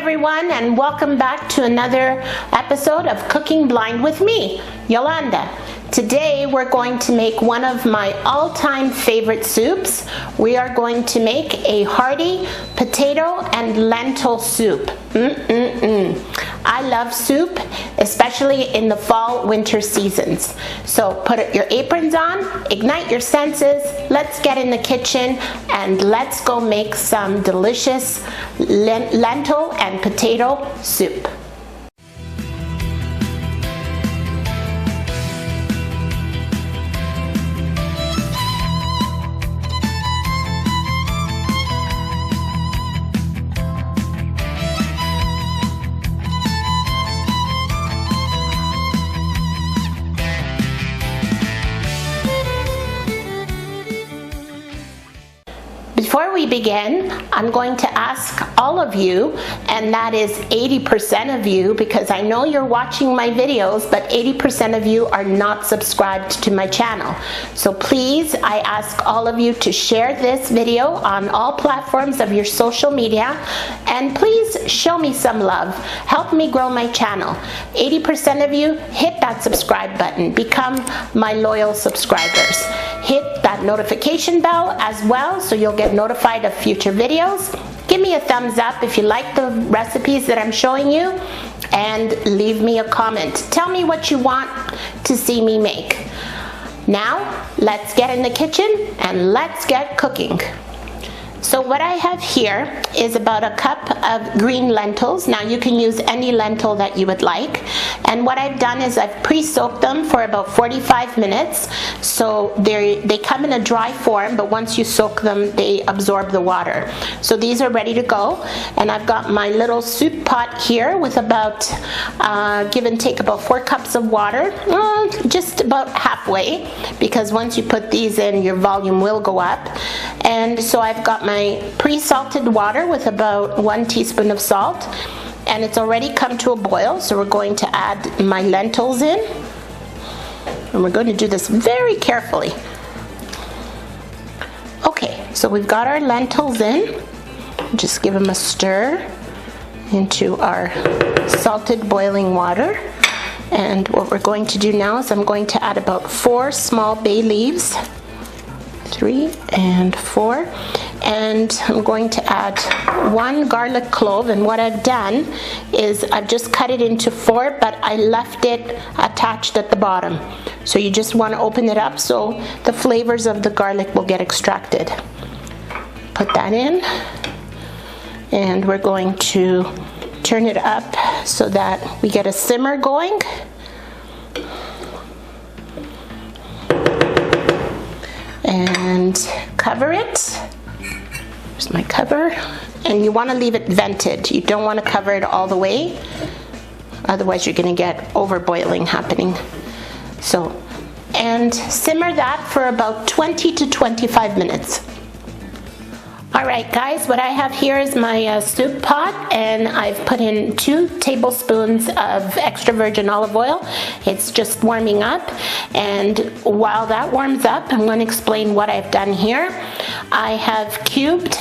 everyone, and welcome back to another episode of Cooking Blind with me, Yolanda. Today we're going to make one of my all-time favorite soups. We are going to make a hearty potato and lentil soup. I love soup, especially in the fall winter seasons. So put your aprons on, ignite your senses, let's get in the kitchen and let's go make some delicious lentil and potato soup. Before we begin, I'm going to ask all of you, and that is 80% of you, because I know you're watching my videos, but 80% of you are not subscribed to my channel. So please, I ask all of you to share this video on all platforms of your social media, and please show me some love. Help me grow my channel. 80% of you, hit that subscribe button. Become my loyal subscribers. Hit that notification bell as well so you'll get notified of future videos. Give me a thumbs up if you like the recipes that I'm showing you, and leave me a comment. Tell me what you want to see me make. Now, let's get in the kitchen and let's get cooking. So what I have here is about a cup of green lentils. Now you can use any lentil that you would like. And what I've done is I've pre-soaked them for about 45 minutes. So they come in a dry form, but once you soak them, they absorb the water. So these are ready to go. And I've got my little soup pot here with about, give and take, about 4 cups of water. Just about halfway, because once you put these in, your volume will go up. And so I've got my pre-salted water with about 1 teaspoon of salt, and it's already come to a boil. So we're going to add my lentils in, and we're going to do this very carefully. Okay, so we've got our lentils in. Just give them a stir into our salted boiling water. And what we're going to do now is I'm going to add about 4 small bay leaves, 3 and 4, and I'm going to add 1 garlic clove. And what I've done is I've just cut it into 4, but I left it attached at the bottom. So you just want to open it up so the flavors of the garlic will get extracted. Put that in, and we're going to turn it up so that we get a simmer going. And cover it. There's my cover. And you want to leave it vented. You don't want to cover it all the way, otherwise you're going to get overboiling happening. So, and simmer that for about 20 to 25 minutes. Alright guys, what I have here is my soup pot, and I've put in 2 tablespoons of extra virgin olive oil. It's just warming up, and while that warms up, I'm going to explain what I've done here. I have cubed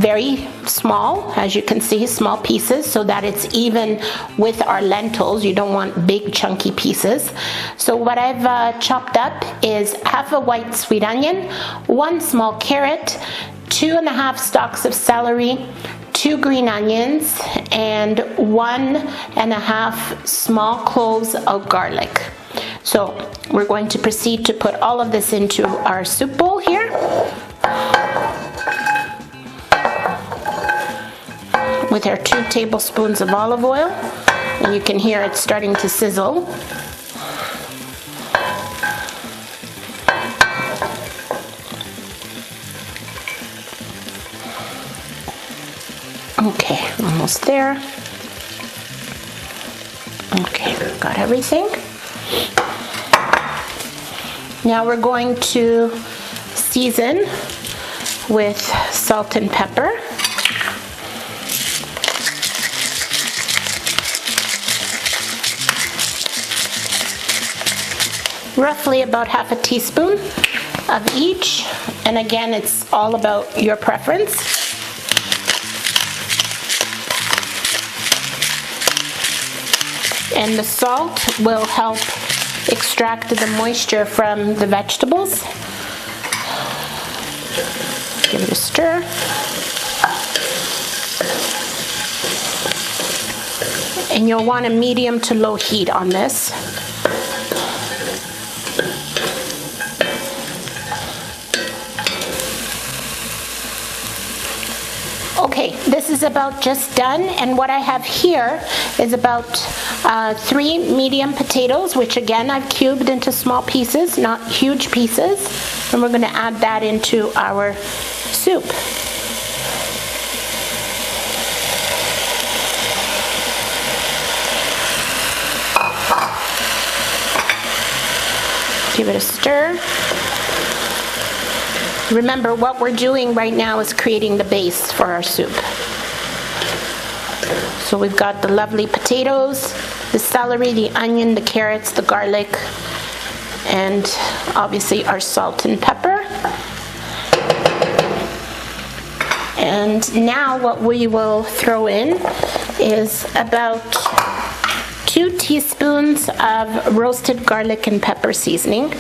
very small, as you can see, small pieces, so that it's even with our lentils. You don't want big chunky pieces. So what I've chopped up is half a white sweet onion, 1 small carrot, 2½ stalks of celery, 2 green onions, and 1½ small cloves of garlic. So we're going to proceed to put all of this into our soup bowl here. With our 2 tablespoons of olive oil, and you can hear it starting to sizzle. Okay, almost there. Okay, got everything. Now we're going to season with salt and pepper. Roughly about half a teaspoon of each, and again, it's all about your preference. And the salt will help extract the moisture from the vegetables. Give it a stir. And you'll want a medium to low heat on this. Okay, this is about just done, and what I have here is about 3 medium potatoes, which again I've cubed into small pieces, not huge pieces, and we're going to add that into our soup. Give it a stir. Remember, what we're doing right now is creating the base for our soup. So we've got the lovely potatoes, the celery, the onion, the carrots, the garlic, and obviously our salt and pepper. And now what we will throw in is about 2 teaspoons of roasted garlic and pepper seasoning.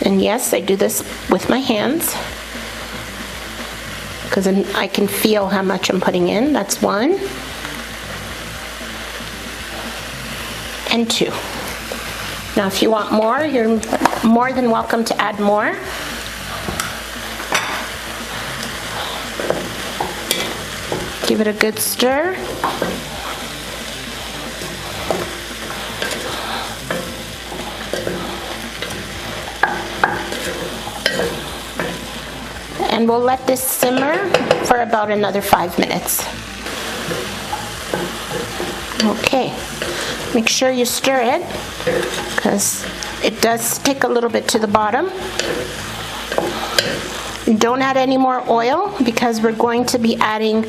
And yes, I do this with my hands, because I can feel how much I'm putting in. That's 1. And 2. Now if you want more, you're more than welcome to add more. Give it a good stir. And we'll let this simmer for about another 5 minutes. Okay, make sure you stir it, because it does stick a little bit to the bottom. Don't add any more oil, because we're going to be adding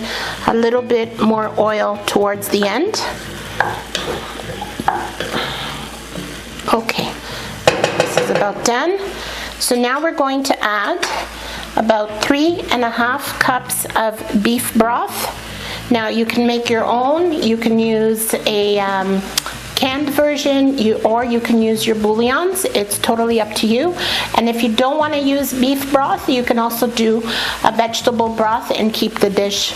a little bit more oil towards the end. Okay, this is about done. So now we're going to add about 3½ cups of beef broth. Now you can make your own. You can use a canned version, or you can use your bouillons. It's totally up to you. And if you don't want to use beef broth, you can also do a vegetable broth and keep the dish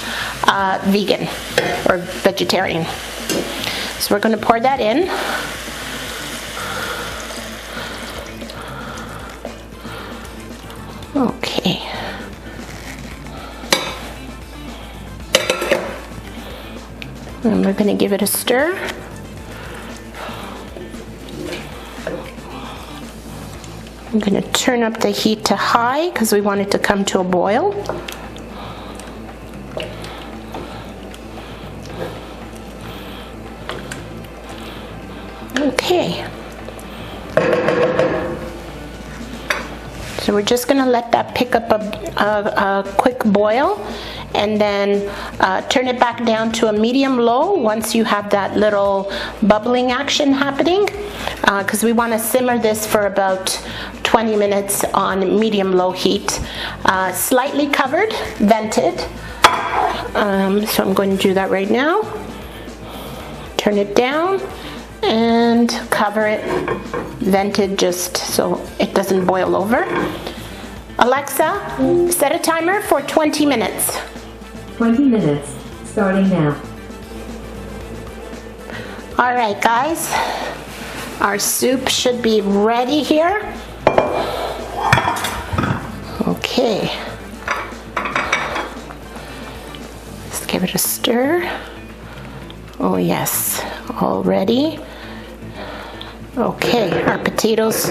vegan or vegetarian. So we're going to pour that in. Okay. And we're going to give it a stir. I'm going to turn up the heat to high, because we want it to come to a boil. Okay. So we're just going to let that pick up a quick boil, and then turn it back down to a medium-low once you have that little bubbling action happening, because we want to simmer this for about 20 minutes on medium-low heat, slightly covered, vented. So I'm going to do that right now. Turn it down and cover it, vented, just so it doesn't boil over. Alexa, set a timer for 20 minutes. 20 minutes, starting now. All right, guys, our soup should be ready here. Okay. Let's give it a stir. Oh yes, all ready. Okay, our potatoes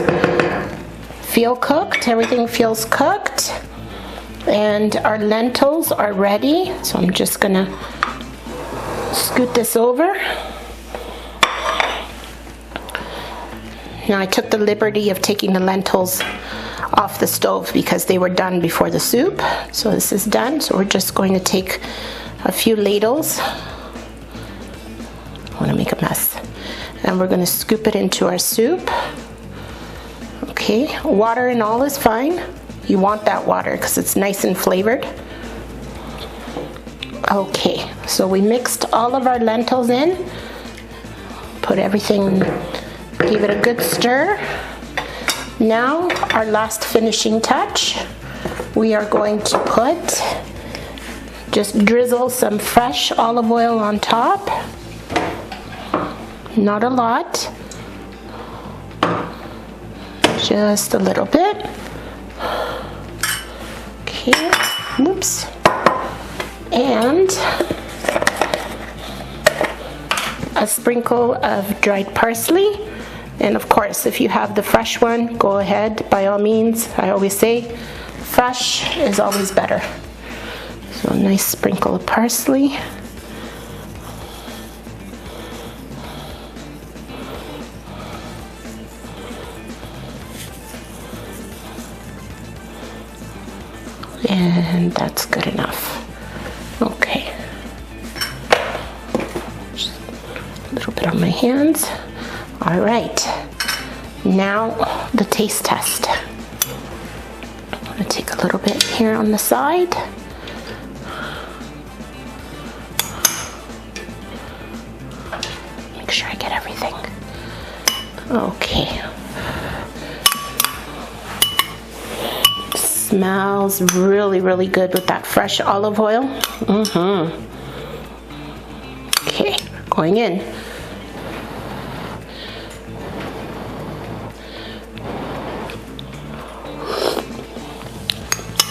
feel cooked. Everything feels cooked. And our lentils are ready. So I'm just gonna scoot this over. Now I took the liberty of taking the lentils off the stove because they were done before the soup. So this is done. So we're just going to take a few ladles. I want to make a mess. And we're going to scoop it into our soup. Okay, water and all is fine. You want that water because it's nice and flavored. Okay, so we mixed all of our lentils in. put everything, give it a good stir. Now, our last finishing touch, we are going to put, just drizzle some fresh olive oil on top. Not a lot, just a little bit. Okay, oops. And a sprinkle of dried parsley. And of course, if you have the fresh one, go ahead, by all means. I always say, fresh is always better. So a nice sprinkle of parsley. And that's good enough. Okay. Just a little bit on my hands. All right, now the taste test. I'm gonna take a little bit here on the side. Make sure I get everything. Okay. Smells really, really good with that fresh olive oil. Okay, going in.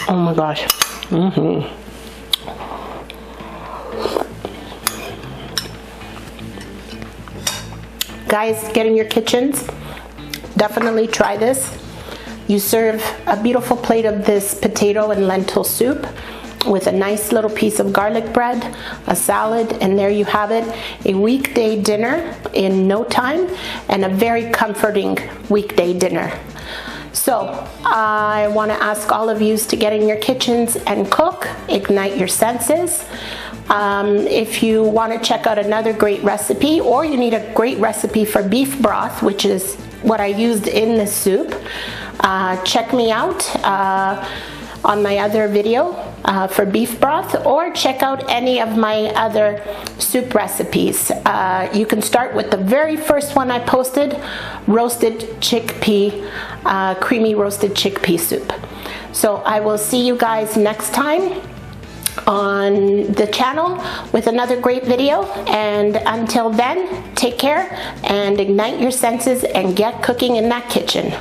Oh my gosh. Guys, get in your kitchens. Definitely try this. You serve a beautiful plate of this potato and lentil soup with a nice little piece of garlic bread, a salad, and there you have it. A weekday dinner in no time, and a very comforting weekday dinner. So I want to ask all of you to get in your kitchens and cook, ignite your senses. If you want to check out another great recipe, or you need a great recipe for beef broth, which is what I used in this soup, check me out on my other video for beef broth, or check out any of my other soup recipes. You can start with the very first one I posted, roasted chickpea, creamy roasted chickpea soup. So I will see you guys next time on the channel with another great video, and until then, take care and ignite your senses and get cooking in that kitchen.